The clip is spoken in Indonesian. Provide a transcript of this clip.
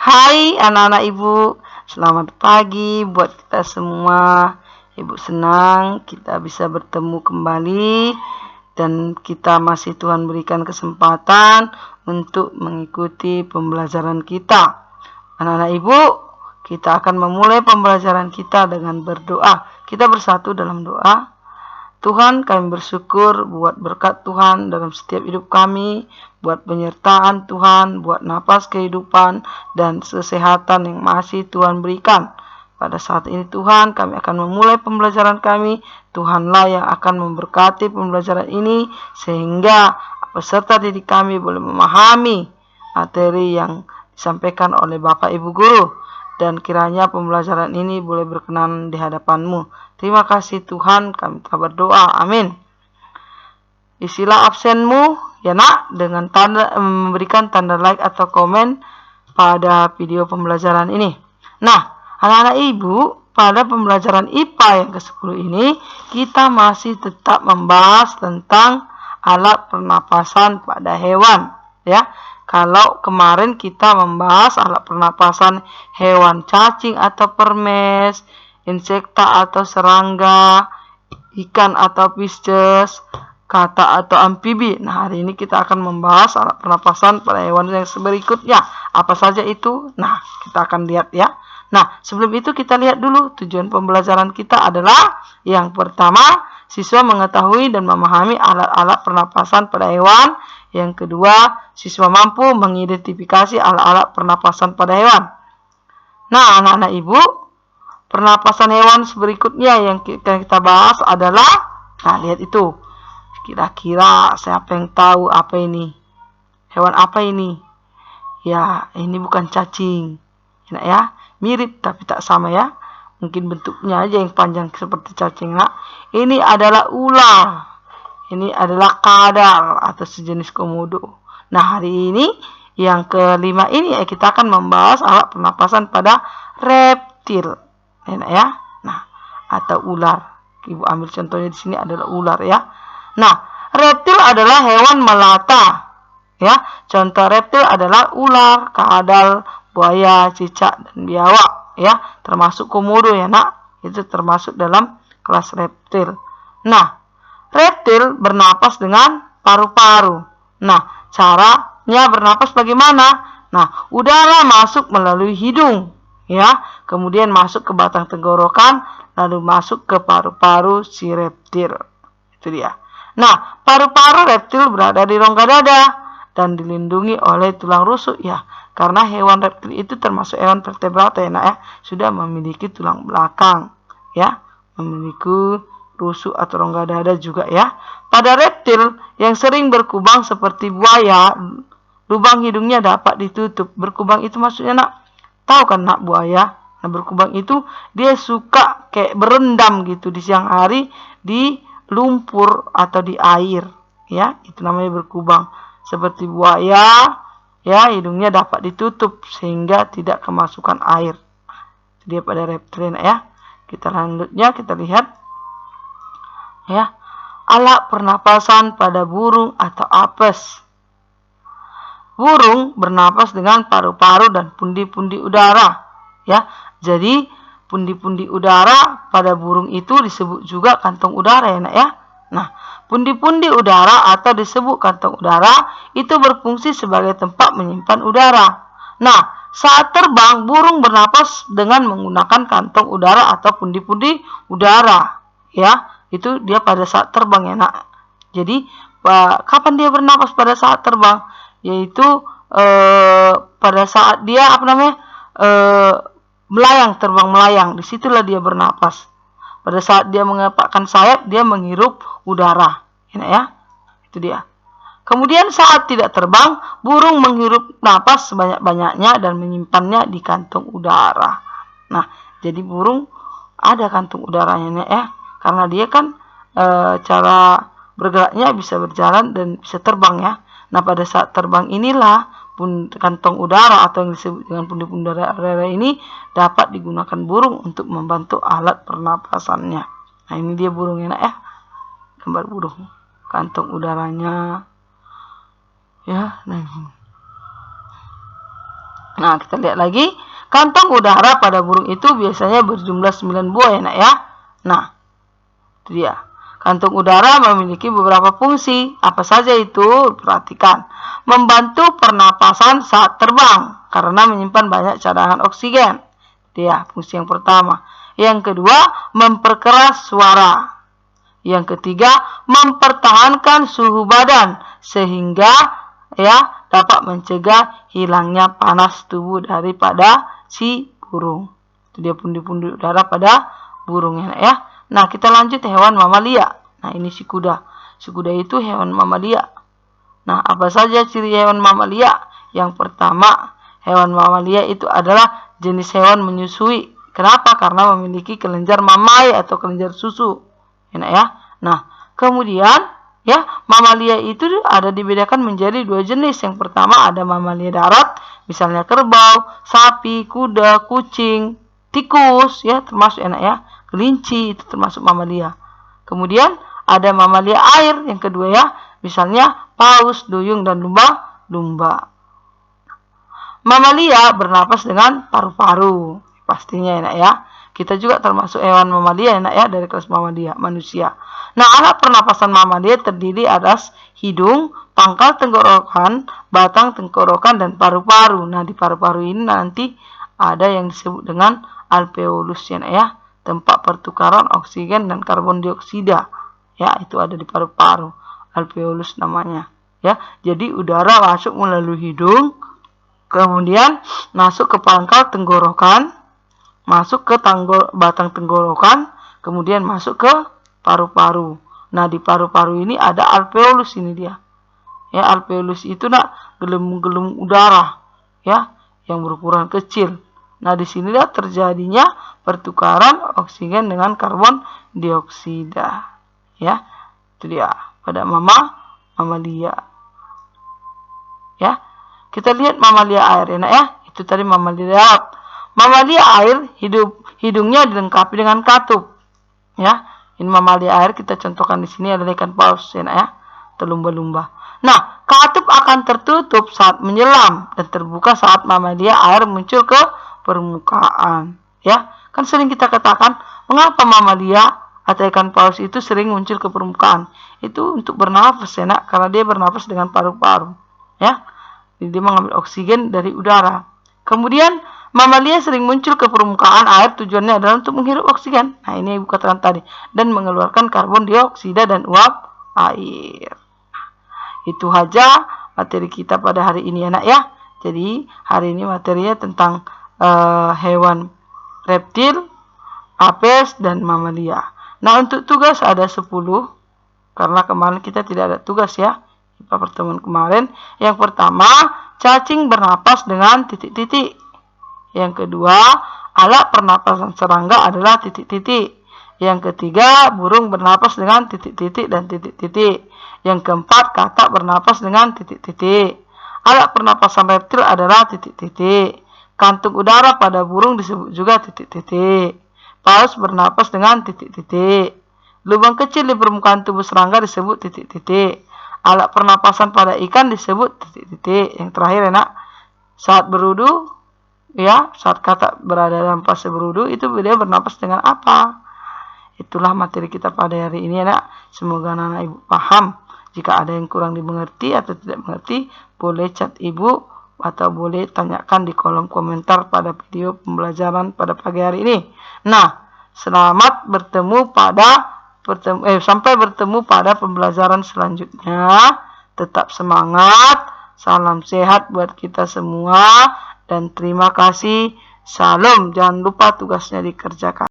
Hai anak-anak ibu, selamat pagi buat kita semua. Ibu senang kita bisa bertemu kembali dan kita masih Tuhan berikan kesempatan untuk mengikuti pembelajaran kita. Anak-anak ibu, kita akan memulai pembelajaran kita dengan berdoa. Kita bersatu dalam doa. Tuhan, kami bersyukur buat berkat Tuhan dalam setiap hidup kami, buat penyertaan Tuhan, buat napas kehidupan dan kesehatan yang masih Tuhan berikan. Pada saat ini Tuhan, kami akan memulai pembelajaran kami. Tuhanlah yang akan memberkati pembelajaran ini sehingga peserta didik kami boleh memahami materi yang disampaikan oleh Bapak Ibu Guru. Dan kiranya pembelajaran ini boleh berkenan di hadapan-Mu. Terima kasih Tuhan, kami telah berdoa. Amin. Isilah absenmu ya nak dengan memberikan tanda like atau komen pada video pembelajaran ini. Nah, anak-anak ibu, pada pembelajaran IPA yang ke-10 ini kita masih tetap membahas tentang alat pernapasan pada hewan, ya. Kalau kemarin kita membahas alat pernapasan hewan cacing atau permes, insekta atau serangga, ikan atau pisces, kata atau amfibi. Nah, hari ini kita akan membahas alat pernapasan pada hewan yang berikutnya. Apa saja itu? Nah, kita akan lihat ya. Nah, sebelum itu kita lihat dulu tujuan pembelajaran kita adalah yang pertama, siswa mengetahui dan memahami alat-alat pernapasan pada hewan. Yang kedua, siswa mampu mengidentifikasi alat-alat pernapasan pada hewan. Nah, anak-anak ibu, pernapasan hewan berikutnya yang kita bahas adalah, nah lihat itu, kira-kira siapa yang tahu apa ini? Hewan apa ini? Ya, ini bukan cacing, ya, mirip tapi tak sama ya. Mungkin bentuknya aja yang panjang seperti cacing. Nah, ini adalah ular. Ini adalah kadal atau sejenis komodo. Nah, hari ini yang kelima ini kita akan membahas alat pernapasan pada reptil. Ya. Nah, atau ular. Ibu ambil contohnya di sini adalah ular ya. Nah, reptil adalah hewan melata. Ya, contoh reptil adalah ular, kadal, buaya, cicak dan biawak ya, termasuk komodo ya, Nak. Itu termasuk dalam kelas reptil. Nah, reptil bernapas dengan paru-paru. Nah, caranya bernapas bagaimana? Nah, udara masuk melalui hidung, ya. Kemudian masuk ke batang tenggorokan, lalu masuk ke paru-paru si reptil. Itu dia. Nah, paru-paru reptil berada di rongga dada dan dilindungi oleh tulang rusuk, ya. Karena hewan reptil itu termasuk hewan vertebrata ya, Nak, ya. Sudah memiliki tulang belakang, ya. Memiliki rusuk atau rongga dada juga ya. Pada reptil yang sering berkubang seperti buaya, lubang hidungnya dapat ditutup. Berkubang itu maksudnya, Nak, tahu kan Nak buaya? Nah, berkubang itu dia suka kayak berendam gitu di siang hari di lumpur atau di air ya. Itu namanya berkubang. Seperti buaya ya, hidungnya dapat ditutup sehingga tidak kemasukan air. Dia pada reptil ya. Kita lanjutnya kita lihat ya, alat pernapasan pada burung atau apes. Burung bernapas dengan paru-paru dan pundi-pundi udara, ya. Jadi pundi-pundi udara pada burung itu disebut juga kantong udara ya, Nak, ya. Nah, pundi-pundi udara atau disebut kantong udara itu berfungsi sebagai tempat menyimpan udara. Nah, saat terbang burung bernapas dengan menggunakan kantong udara atau pundi-pundi udara, ya. Itu dia pada saat terbang ya, Nak. Jadi kapan dia bernapas pada saat terbang? Yaitu pada saat dia melayang, terbang melayang. Disitulah dia bernapas. Pada saat dia mengepakkan sayap, dia menghirup udara, ya. Itu dia. Kemudian saat tidak terbang, burung menghirup napas sebanyak-banyaknya dan menyimpannya di kantong udara. Nah, jadi burung ada kantung udaranya ya. Karena dia kan cara bergeraknya bisa berjalan dan bisa terbang ya. Nah, pada saat terbang inilah kantong udara atau yang disebut dengan pundi-pundi udara ini dapat digunakan burung untuk membantu alat pernapasannya. Nah, ini dia burungnya ya. Gambar burung. Kantong udaranya ya. Nah, Nah, kita lihat lagi. Kantong udara pada burung itu biasanya berjumlah 9 buah ya nak ya. Nah, itu dia. Kantung udara memiliki beberapa fungsi. Apa saja itu? Perhatikan. Membantu pernapasan saat terbang karena menyimpan banyak cadangan oksigen. Dia fungsi yang pertama. Yang kedua, memperkeras suara. Yang ketiga, mempertahankan suhu badan sehingga ya dapat mencegah hilangnya panas tubuh daripada si burung. Itu dia pundi-pundi udara pada burung ya. Nah, kita lanjut hewan mamalia. Nah, ini si kuda. Si kuda itu hewan mamalia. Nah, apa saja ciri hewan mamalia? Yang pertama, hewan mamalia itu adalah jenis hewan menyusui. Kenapa? Karena memiliki kelenjar mamai atau kelenjar susu. Enak ya. Nah, kemudian ya, mamalia itu ada dibedakan menjadi 2 jenis. Yang pertama ada mamalia darat, misalnya kerbau, sapi, kuda, kucing, tikus, ya termasuk enak ya. Kelinci itu termasuk mamalia. Kemudian ada mamalia air yang kedua ya, misalnya paus, duyung dan lumba-lumba. Mamalia bernapas dengan paru-paru, pastinya enak ya. Kita juga termasuk hewan mamalia enak ya, dari kelas mamalia, manusia. Nah, alat pernapasan mamalia terdiri atas hidung, pangkal tenggorokan, batang tenggorokan, dan paru-paru. Nah, di paru-paru ini nanti ada yang disebut dengan alveolus ya, tempat pertukaran oksigen dan karbon dioksida. Ya, itu ada di paru-paru. Alveolus namanya. Ya, jadi udara masuk melalui hidung, kemudian masuk ke pangkal tenggorokan, masuk ke batang tenggorokan, kemudian masuk ke paru-paru. Nah, di paru-paru ini ada alveolus ini dia. Ya, alveolus itu nak gelembung-gelembung udara ya, yang berukuran kecil. Nah, di sinilah terjadinya pertukaran oksigen dengan karbon dioksida. Ya, itu dia pada mamalia. Ya, kita lihat mamalia air enak ya. Itu tadi mamalia darat. Mamalia air hidungnya dilengkapi dengan katup. Ya, ini mamalia air kita contohkan di sini adalah ikan paus enak ya, atau lumba-lumba. Nah, katup akan tertutup saat menyelam dan terbuka saat mamalia air muncul ke permukaan. Ya, kan sering kita katakan mengapa mamalia atau ikan paus itu sering muncul ke permukaan? Itu untuk bernafas enak, karena dia bernafas dengan paru-paru. Ya, jadi dia mengambil oksigen dari udara. Kemudian mamalia sering muncul ke permukaan air tujuannya adalah untuk menghirup oksigen. Nah, ini ibu katakan tadi, dan mengeluarkan karbon dioksida dan uap air. Itu saja materi kita pada hari ini anak ya. Jadi hari ini materinya tentang hewan reptil, apes, dan mamalia. Nah, untuk tugas ada 10, karena kemarin kita tidak ada tugas ya, pada pertemuan kemarin. Yang pertama, cacing bernapas dengan titik-titik. Yang kedua, alat pernapasan serangga adalah titik-titik. Yang ketiga, burung bernapas dengan titik-titik dan titik-titik. Yang keempat, katak bernapas dengan titik-titik. Alat pernapasan reptil adalah titik-titik. Kantung udara pada burung disebut juga titik-titik. Paus bernapas dengan titik-titik. Lubang kecil di permukaan tubuh serangga disebut titik-titik. Alat pernapasan pada ikan disebut titik-titik. Yang terakhir enak, saat berudu, ya, saat katak berada dalam fase berudu, itu dia bernapas dengan apa? Itulah materi kita pada hari ini enak. Semoga anak-anak ibu paham. Jika ada yang kurang dimengerti atau tidak mengerti, boleh chat ibu atau boleh tanyakan di kolom komentar pada video pembelajaran pada pagi hari ini. Nah, selamat bertemu sampai bertemu pada pembelajaran selanjutnya. Tetap semangat, salam sehat buat kita semua, dan terima kasih. Salam, jangan lupa tugasnya dikerjakan.